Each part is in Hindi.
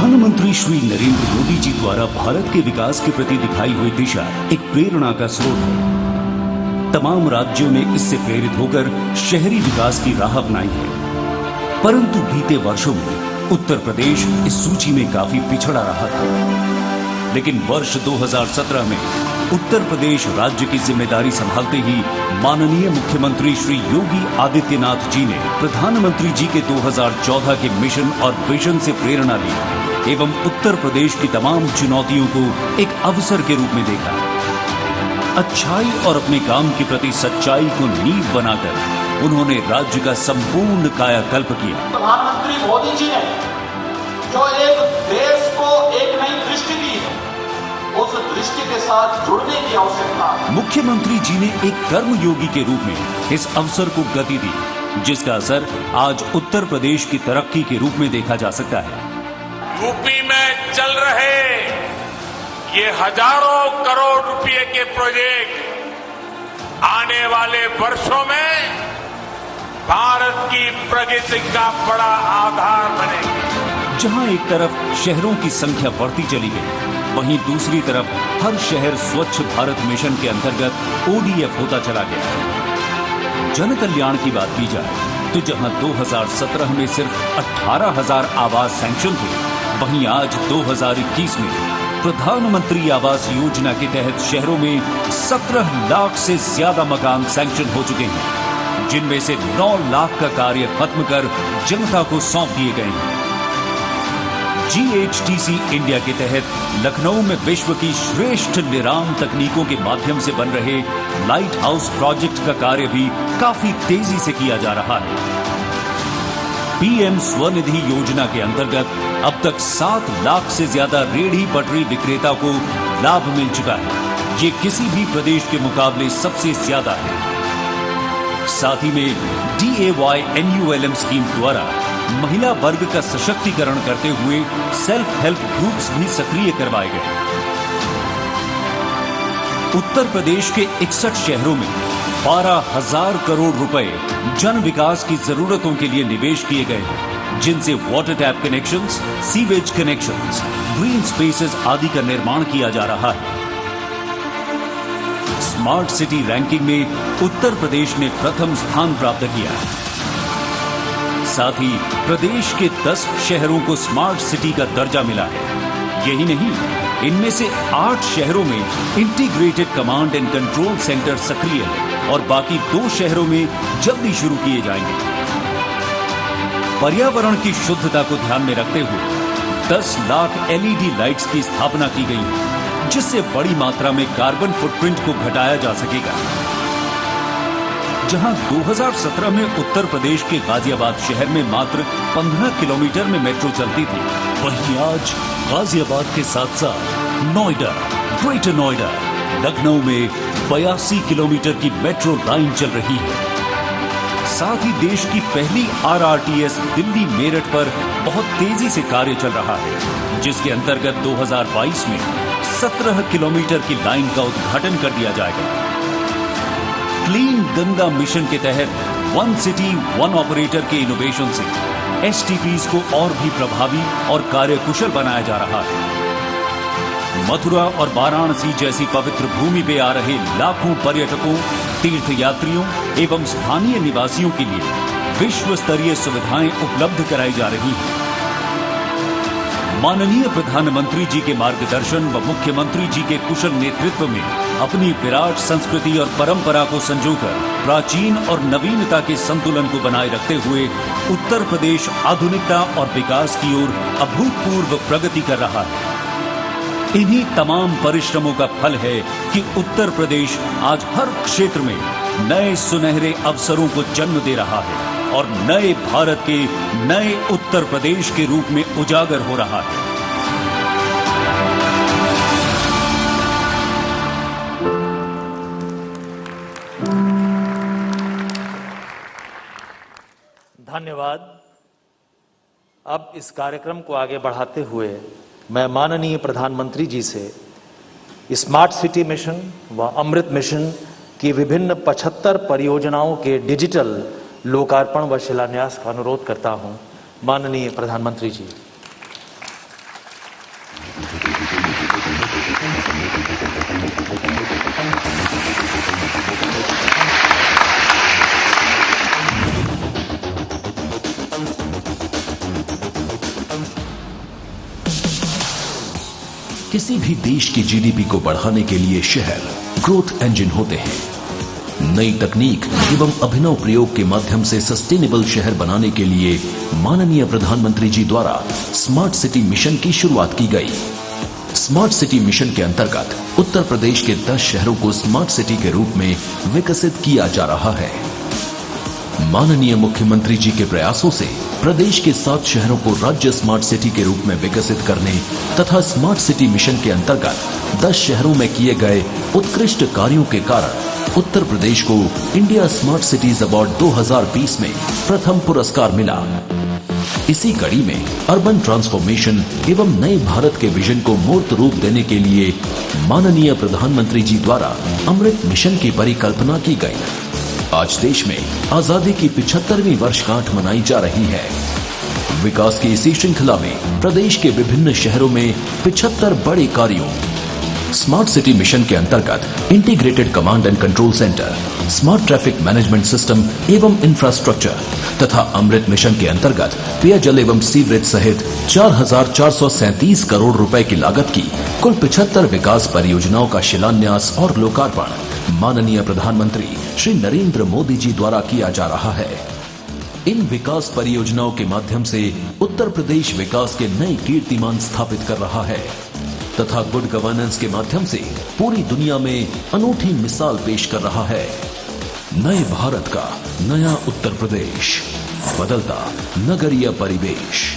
प्रधानमंत्री श्री नरेंद्र मोदी जी द्वारा भारत के विकास के प्रति दिखाई हुई दिशा एक प्रेरणा का स्रोत है। तमाम राज्यों ने इससे प्रेरित होकर शहरी विकास की राह अपनाई है, परंतु बीते वर्षों में उत्तर प्रदेश इस सूची में काफी पिछड़ा रहा था। लेकिन वर्ष 2017 में उत्तर प्रदेश राज्य की जिम्मेदारी संभालते ही माननीय मुख्यमंत्री श्री योगी आदित्यनाथ जी ने प्रधानमंत्री जी के 2014 के मिशन और विजन से प्रेरणा ली एवं उत्तर प्रदेश की तमाम चुनौतियों को एक अवसर के रूप में देखा। अच्छाई और अपने काम के प्रति सच्चाई को नींव बनाकर उन्होंने राज्य का संपूर्ण कायाकल्प किया। प्रधानमंत्री मोदी जी ने जो एक देश को एक नई दृष्टि दी है, उस दृष्टि के साथ जुड़ने की आवश्यकता है। मुख्यमंत्री जी ने एक कर्मयोगी के रूप में इस अवसर को गति दी, जिसका असर आज उत्तर प्रदेश की तरक्की के रूप में देखा जा सकता है। यूपी में चल रहे ये हजारों करोड़ रुपए के प्रोजेक्ट आने वाले वर्षों में भारत की प्रगति का बड़ा आधार बनेंगे। जहां एक तरफ शहरों की संख्या बढ़ती चली गई, वहीं दूसरी तरफ हर शहर स्वच्छ भारत मिशन के अंतर्गत ODF होता चला गया। जन कल्याण की बात की जाए तो जहां 2017 में सिर्फ 18,000 आवास सैंक्शन थे, वहीं आज 2021 में प्रधानमंत्री आवास योजना के तहत शहरों में 17 लाख से ज्यादा मकान सैंक्शन हो चुके हैं, जिनमें से 9 लाख का कार्य खत्म कर जनता को सौंप दिए गए हैं। GHTC इंडिया के तहत लखनऊ में विश्व की श्रेष्ठ निराम तकनीकों के माध्यम से बन रहे लाइट हाउस प्रोजेक्ट का कार्य भी काफी तेजी से किया जा रहा है। PM स्वनिधि योजना के अंतर्गत अब तक 7 लाख से ज्यादा रेहड़ी पटरी विक्रेता को लाभ मिल चुका है। ये किसी भी प्रदेश के मुकाबले सबसे ज्यादा है। साथ ही में DAY NULM स्कीम द्वारा महिला वर्ग का सशक्तिकरण करते हुए सेल्फ हेल्प ग्रुप्स भी सक्रिय करवाए गए। उत्तर प्रदेश के 61 शहरों में 12,000 करोड़ रुपए जन विकास की जरूरतों के लिए निवेश किए गए हैं, जिनसे water tap connections, sewage connections, green spaces आदि का निर्माण किया जा रहा है। स्मार्ट सिटी रैंकिंग में उत्तर प्रदेश ने प्रथम स्थान प्राप्त किया है। साथ ही प्रदेश के 10 शहरों को स्मार्ट सिटी का दर्जा मिला है। यही नहीं, इनमें से 8 शहरों में integrated command and control centre सक्रिय है और बाकी 2 शहरों में जल्दी शुरू किए जाएंगे। पर्यावरण की शुद्धता को ध्यान में रखते हुए 10 लाख LED लाइट्स की स्थापना की गई है, जिससे बड़ी मात्रा में कार्बन फुटप्रिंट को घटाया जा सकेगा। जहां 2017 में उत्तर प्रदेश के गाजियाबाद शहर में मात्र 15 किलोमीटर में मेट्रो चलती थी, वहीं आज गाजियाबाद के साथ साथ नोएडा, ग्रेटर नोएडा, लखनऊ में 82 किलोमीटर की मेट्रो लाइन चल रही है। साथ ही देश की पहली RRTS दिल्ली मेरठ पर बहुत तेजी से कार्य चल रहा है, जिसके अंतर्गत 2022 में 17 किलोमीटर की लाइन का उद्घाटन कर दिया जाएगा। क्लीन गंगा मिशन के तहत वन सिटी वन ऑपरेटर के इनोवेशन से STPs को और भी प्रभावी और कार्यकुशल बनाया जा रहा है। मथुरा और वाराणसी जैसी पवित्र भूमि पे आ रहे लाखों पर्यटकों, तीर्थयात्रियों एवं स्थानीय निवासियों के लिए विश्व स्तरीय सुविधाएं उपलब्ध कराई जा रही हैं। माननीय प्रधानमंत्री जी के मार्गदर्शन व मुख्यमंत्री जी के कुशल नेतृत्व में अपनी विराट संस्कृति और परंपरा को संजोकर प्राचीन और नवीनता के संतुलन को बनाए रखते हुए उत्तर प्रदेश आधुनिकता और विकास की ओर अभूतपूर्व प्रगति कर रहा है। इन्हीं तमाम परिश्रमों का फल है कि उत्तर प्रदेश आज हर क्षेत्र में नए सुनहरे अवसरों को जन्म दे रहा है और नए भारत के नए उत्तर प्रदेश के रूप में उजागर हो रहा है। धन्यवाद। अब इस कार्यक्रम को आगे बढ़ाते हुए मैं माननीय प्रधानमंत्री जी से स्मार्ट सिटी मिशन व अमृत मिशन की विभिन्न 75 परियोजनाओं के डिजिटल लोकार्पण व शिलान्यास का अनुरोध करता हूं। माननीय प्रधानमंत्री जी। किसी भी देश की जीडीपी को बढ़ाने के लिए शहर ग्रोथ इंजन होते हैं। नई तकनीक एवं अभिनव प्रयोग के माध्यम से सस्टेनेबल शहर बनाने के लिए माननीय प्रधानमंत्री जी द्वारा स्मार्ट सिटी मिशन की शुरुआत की गई। स्मार्ट सिटी मिशन के अंतर्गत उत्तर प्रदेश के 10 शहरों को स्मार्ट सिटी के रूप में विकसित किया जा रहा है। माननीय मुख्यमंत्री जी के प्रयासों से प्रदेश के 7 शहरों को राज्य स्मार्ट सिटी के रूप में विकसित करने तथा स्मार्ट सिटी मिशन के अंतर्गत 10 शहरों में किए गए उत्कृष्ट कार्यों के कारण उत्तर प्रदेश को इंडिया स्मार्ट सिटीज अवार्ड 2020 में प्रथम पुरस्कार मिला। इसी कड़ी में अर्बन ट्रांसफॉर्मेशन एवं नए भारत के विजन को मूर्त रूप देने के लिए माननीय प्रधानमंत्री जी द्वारा अमृत मिशन की परिकल्पना की गई। आज देश में आजादी की 75वीं वर्षगांठ मनाई जा रही है। विकास की इसी श्रृंखला में प्रदेश के विभिन्न शहरों में 75 बड़े कार्यों, स्मार्ट सिटी मिशन के अंतर्गत integrated command and control centre, smart traffic management system एवं इंफ्रास्ट्रक्चर तथा अमृत मिशन के अंतर्गत पेयजल एवं सीवरेज सहित 4,437 करोड़ रुपए की लागत की कुल 75 विकास परियोजनाओं का शिलान्यास और लोकार्पण माननीय प्रधानमंत्री श्री नरेंद्र मोदी जी द्वारा किया जा रहा है। इन विकास परियोजनाओं के माध्यम से उत्तर प्रदेश विकास के नए कीर्तिमान स्थापित कर रहा है तथा गुड गवर्नेंस के माध्यम से पूरी दुनिया में अनूठी मिसाल पेश कर रहा है। नए भारत का नया उत्तर प्रदेश, बदलता नगरीय परिवेश।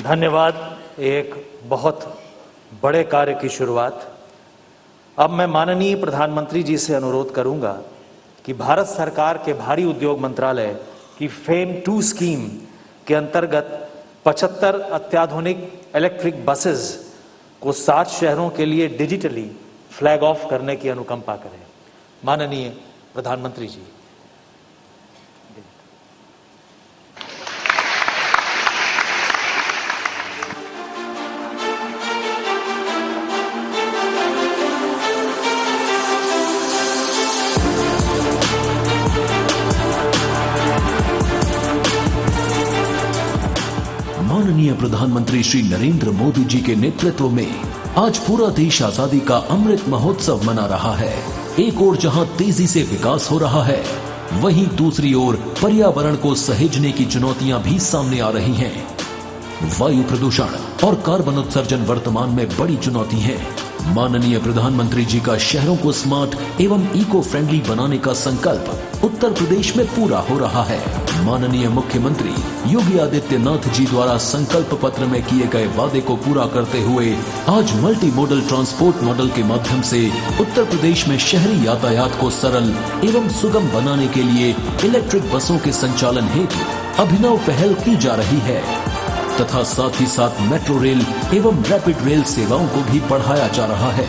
धन्यवाद। एक बहुत बड़े कार्य की शुरुआत। अब मैं माननीय प्रधानमंत्री जी से अनुरोध करूंगा कि भारत सरकार के भारी उद्योग मंत्रालय की फेम 2 स्कीम के अंतर्गत 75 अत्याधुनिक इलेक्ट्रिक बसेस को 7 शहरों के लिए डिजिटली फ्लैग ऑफ करने की अनुकंपा करें। माननीय प्रधानमंत्री जी। माननीय प्रधानमंत्री श्री नरेंद्र मोदी जी के नेतृत्व में आज पूरा देश आजादी का अमृत महोत्सव मना रहा है। एक ओर जहां तेजी से विकास हो रहा है, वहीं दूसरी ओर पर्यावरण को सहेजने की चुनौतियां भी सामने आ रही हैं। वायु प्रदूषण और कार्बन उत्सर्जन वर्तमान में बड़ी चुनौती है। माननीय प्रधानमंत्री जी का शहरों को स्मार्ट एवं इको फ्रेंडली बनाने का संकल्प उत्तर प्रदेश में पूरा हो रहा है। माननीय मुख्यमंत्री योगी आदित्यनाथ जी द्वारा संकल्प पत्र में किए गए वादे को पूरा करते हुए आज मल्टी मॉडल ट्रांसपोर्ट मॉडल के माध्यम से उत्तर प्रदेश में शहरी यातायात को सरल एवं सुगम बनाने के लिए इलेक्ट्रिक बसों के संचालन हेतु अभिनव पहल की जा रही है तथा साथ ही साथ मेट्रो रेल एवं रैपिड रेल सेवाओं को भी बढ़ाया जा रहा है।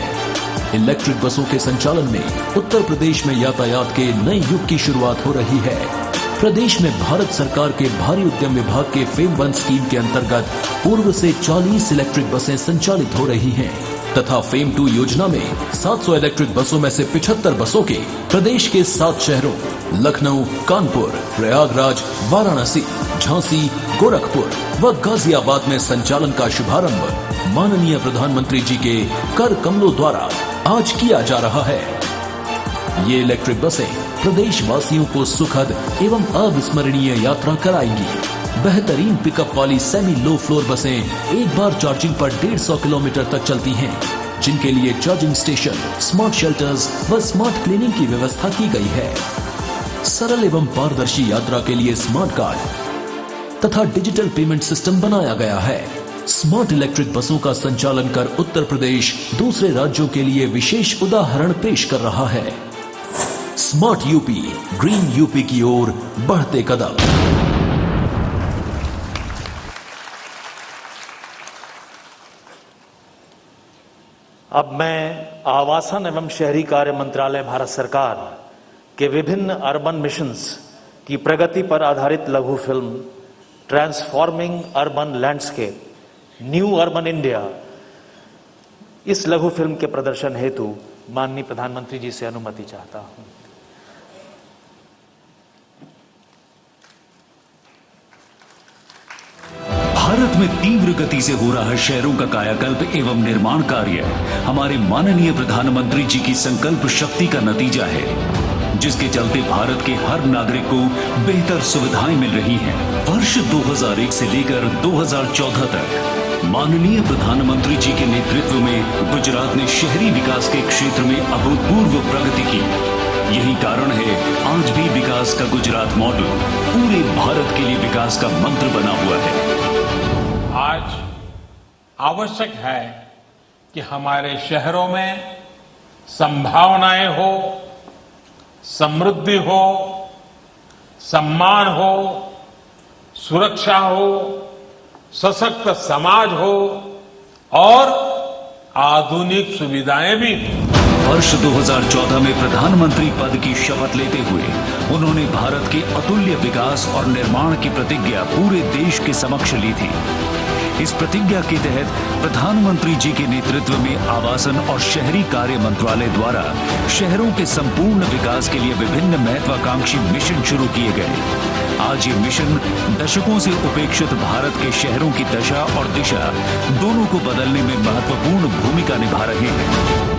इलेक्ट्रिक बसों के संचालन में उत्तर प्रदेश में यातायात के नए युग की शुरुआत हो रही है। प्रदेश में भारत सरकार के भारी उद्यम विभाग के फेम 1 स्कीम के अंतर्गत पूर्व से 40 इलेक्ट्रिक बसें संचालित हो रही हैं तथा फेम 2 योजना में 700 इलेक्ट्रिक बसों में से 75 बसों के प्रदेश के 7 शहरों लखनऊ, कानपुर, प्रयागराज, वाराणसी, झांसी, गोरखपुर व गाजियाबाद में संचालन का शुभारंभ माननीय प्रधानमंत्री जी के कर कमलों द्वारा आज किया जा रहा है। ये इलेक्ट्रिक बसें प्रदेश वासियों को सुखद एवं अविस्मरणीय यात्रा कराएंगी। बेहतरीन पिकअप वाली सेमी लो फ्लोर बसें एक बार चार्जिंग पर 150 किलोमीटर तक चलती हैं, जिनके लिए चार्जिंग स्टेशन, स्मार्ट शेल्टर्स व स्मार्ट क्लीनिंग की व्यवस्था की गई है। सरल एवं पारदर्शी यात्रा के लिए स्मार्ट कार्ड तथा डिजिटल पेमेंट सिस्टम बनाया गया है। स्मार्ट इलेक्ट्रिक बसों का संचालन कर उत्तर प्रदेश दूसरे राज्यों के लिए विशेष उदाहरण पेश कर रहा है। स्मार्ट यूपी, ग्रीन यूपी की ओर बढ़ते कदम। अब मैं आवासन एवं शहरी कार्य मंत्रालय भारत सरकार के विभिन्न अर्बन मिशंस की प्रगति पर आधारित लघु film transforming urban landscape new urban India, इस लघु फिल्म के प्रदर्शन हेतु माननीय प्रधानमंत्री जी से अनुमति चाहता हूं। में तीव्र गति से हो रहा शहरों का कायाकल्प एवं निर्माण कार्य हमारे माननीय प्रधानमंत्री जी की संकल्प शक्ति का नतीजा है, जिसके चलते भारत के हर नागरिक को बेहतर सुविधाएं मिल रही हैं। वर्ष 2001 से लेकर 2014 तक माननीय प्रधानमंत्री जी के नेतृत्व में गुजरात ने शहरी विकास के क्षेत्र में अभूतपूर्व प्रगति की। यही कारण है आज भी विकास का गुजरात मॉडल पूरे भारत के लिए विकास का मंत्र बना हुआ है। आज आवश्यक है कि हमारे शहरों में संभावनाएं हो, समृद्धि हो, सम्मान हो, सुरक्षा हो, सशक्त समाज हो और आधुनिक सुविधाएं भी हो। वर्ष 2014 में प्रधानमंत्री पद की शपथ लेते हुए उन्होंने भारत के अतुल्य विकास और निर्माण की प्रतिज्ञा पूरे देश के समक्ष ली थी। इस प्रतिज्ञा के तहत प्रधानमंत्री जी के नेतृत्व में आवासन और शहरी कार्य मंत्रालय द्वारा शहरों के संपूर्ण विकास के लिए विभिन्न महत्वाकांक्षी मिशन शुरू किए गए। आज ये मिशन दशकों से उपेक्षित भारत के शहरों की दशा और दिशा दोनों को बदलने में महत्वपूर्ण भूमिका निभा रहे हैं।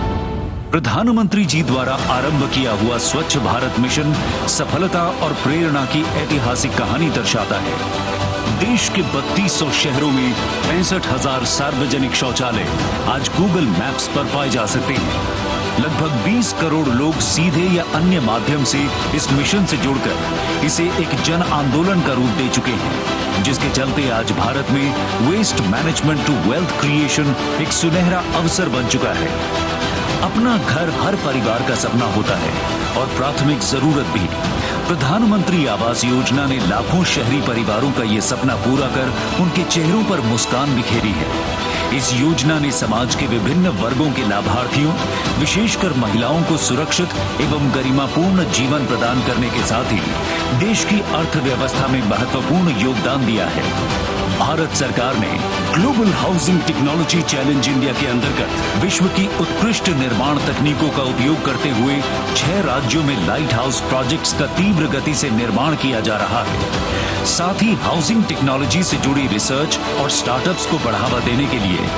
प्रधानमंत्री जी द्वारा आरंभ किया हुआ स्वच्छ भारत मिशन सफलता और प्रेरणा की ऐतिहासिक कहानी दर्शाता है। देश के 3200 शहरों में 65,000 सार्वजनिक शौचालय आज गूगल मैप्स पर पाए जा सकते हैं। लगभग 20 करोड़ लोग सीधे या अन्य माध्यम से इस मिशन से जुड़कर इसे एक जन आंदोलन का रूप दे चुके हैं, जिसके चलते आज भारत में waste management to wealth creation एक सुनहरा अवसर बन चुका है। अपना घर हर परिवार का सपना होता है और प्राथमिक जरूरत भी। प्रधानमंत्री आवास योजना ने लाखों शहरी परिवारों का ये सपना पूरा कर उनके चेहरों पर मुस्कान बिखेरी है। इस योजना ने समाज के विभिन्न वर्गों के लाभार्थियों, विशेषकर महिलाओं को सुरक्षित एवं गरिमापूर्ण जीवन प्रदान करने के साथ ही देश की अर्थव्यवस्था में महत्वपूर्ण योगदान दिया है। भारत सरकार ने global housing technology challenge India के अंतर्गत विश्व की उत्कृष्ट निर्माण तकनीकों का उपयोग करते हुए 6 राज्यों में लाइट हाउस प्रोजेक्ट्स का तीव्र गति से निर्माण किया जा रहा है। साथ ही हाउसिंग टेक्नोलॉजी से जुड़ी रिसर्च और स्टार्टअप्स को बढ़ावा देने के लिए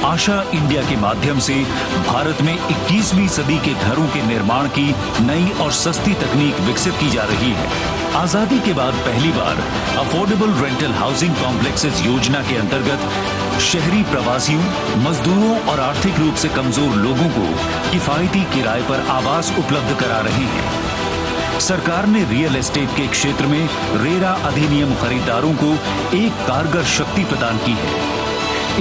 आशा इंडिया के माध्यम से भारत में 21वीं सदी के घरों के निर्माण की नई और सस्ती तकनीक विकसित की जा रही है। आजादी के बाद पहली बार अफोर्डेबल रेंटल हाउसिंग कॉम्प्लेक्सेस योजना के अंतर्गत शहरी प्रवासियों, मजदूरों और आर्थिक रूप से कमजोर लोगों को किफायती किराए पर आवास उपलब्ध करा रही है। सरकार ने रियल एस्टेट के क्षेत्र में रेरा अधिनियम खरीदारों को एक कारगर शक्ति प्रदान की है।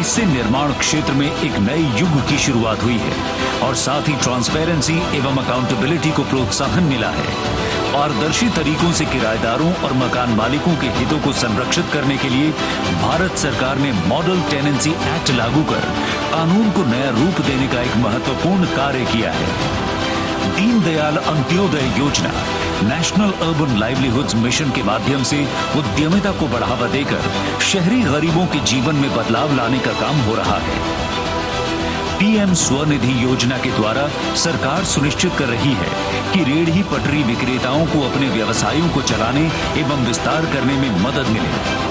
इससे निर्माण क्षेत्र में एक नए युग की शुरुआत हुई है और साथ ही ट्रांसपेरेंसी एवं अकाउंटेबिलिटी को प्रोत्साहन मिला है। पारदर्शी तरीकों से किराएदारों और मकान मालिकों के हितों को संरक्षित करने के लिए भारत सरकार ने मॉडल टेनेंसी एक्ट लागू कर कानून को नया रूप देने का एक महत्वपूर्ण कार्य किया है। दीनदयाल अंत्योदय योजना नेशनल अर्बन लाइवलीहुड्स मिशन के माध्यम से उद्यमिता को बढ़ावा देकर शहरी गरीबों के जीवन में बदलाव लाने का काम हो रहा है। पीएम स्वनिधि योजना के द्वारा सरकार सुनिश्चित कर रही है कि रेहड़ी पटरी विक्रेताओं को अपने व्यवसायों को चलाने एवं विस्तार करने में मदद मिले।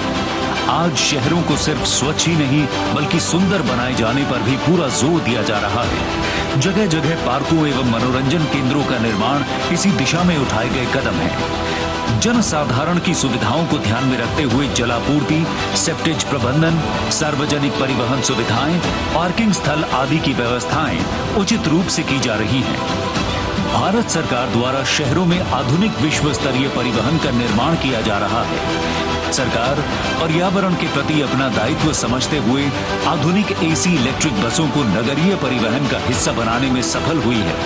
आज शहरों को सिर्फ स्वच्छ ही नहीं बल्कि सुंदर बनाए जाने पर भी पूरा जोर दिया जा रहा है। जगह जगह पार्कों एवं मनोरंजन केंद्रों का निर्माण इसी दिशा में उठाए गए कदम है। जन साधारण की सुविधाओं को ध्यान में रखते हुए जलापूर्ति, सेप्टेज प्रबंधन, सार्वजनिक परिवहन सुविधाएं, पार्किंग स्थल आदि की व्यवस्थाएं उचित रूप से की जा रही हैं। भारत सरकार द्वारा शहरों में आधुनिक विश्व स्तरीय परिवहन का निर्माण किया जा रहा है। सरकार पर्यावरण के प्रति अपना दायित्व समझते हुए आधुनिक एसी इलेक्ट्रिक बसों को नगरीय परिवहन का हिस्सा बनाने में सफल हुई है।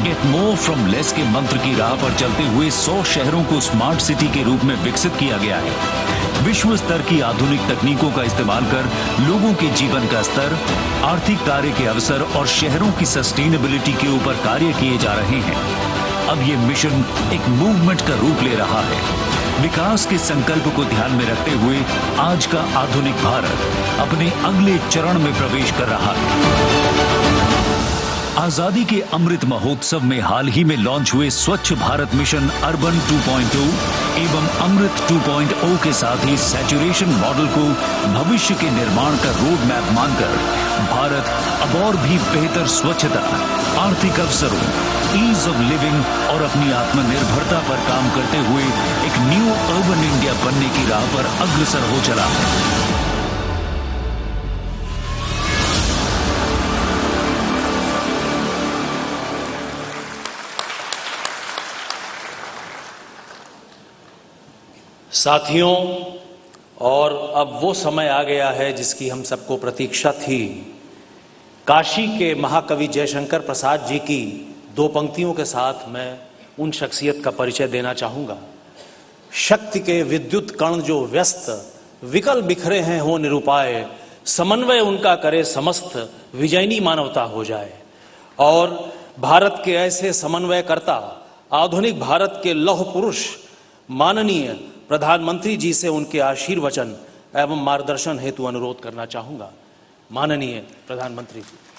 गेट मोर फ्रॉम लेस के मंत्र की राह पर चलते हुए 100 शहरों को स्मार्ट सिटी के रूप में विकसित किया गया है। विश्व स्तर की आधुनिक तकनीकों का इस्तेमाल कर लोगों के जीवन का स्तर, आर्थिक कार्य के अवसर और शहरों की सस्टेनेबिलिटी के ऊपर कार्य किए जा रहे हैं। अब ये मिशन एक मूवमेंट का रूप ले रहा है। विकास के संकल्प को ध्यान में रखते हुए आज का आधुनिक भारत अपने अगले चरण में प्रवेश कर रहा है। आजादी के अमृत महोत्सव में हाल ही में लॉन्च हुए स्वच्छ भारत मिशन अर्बन 2.0 एवं अमृत 2.0 के साथ ही सैचुरेशन मॉडल को भविष्य के निर्माण का रोड मैप मानकर भारत अब और भी बेहतर स्वच्छता, आर्थिक अवसरों, ईज ऑफ लिविंग और अपनी आत्मनिर्भरता पर काम करते हुए एक न्यू अर्बन इंडिया बनने की राह पर अग्रसर हो चला है। साथियों, और अब वो समय आ गया है जिसकी हम सबको प्रतीक्षा थी। काशी के महाकवि जयशंकर प्रसाद जी की दो पंक्तियों के साथ मैं उन शख्सियत का परिचय देना चाहूँगा। शक्ति के विद्युत कण जो व्यस्त, विकल बिखरे हैं हो निरुपाय, समन्वय उनका करे समस्त, विजयनी मानवता हो जाए। और भारत के ऐसे समन्वयकर्ता, आधुनिक भारत के लौह पुरुष माननीय प्रधानमंत्री जी से उनके आशीर्वचन एवं मार्गदर्शन हेतु अनुरोध करना चाहूँगा। माननीय प्रधानमंत्री जी।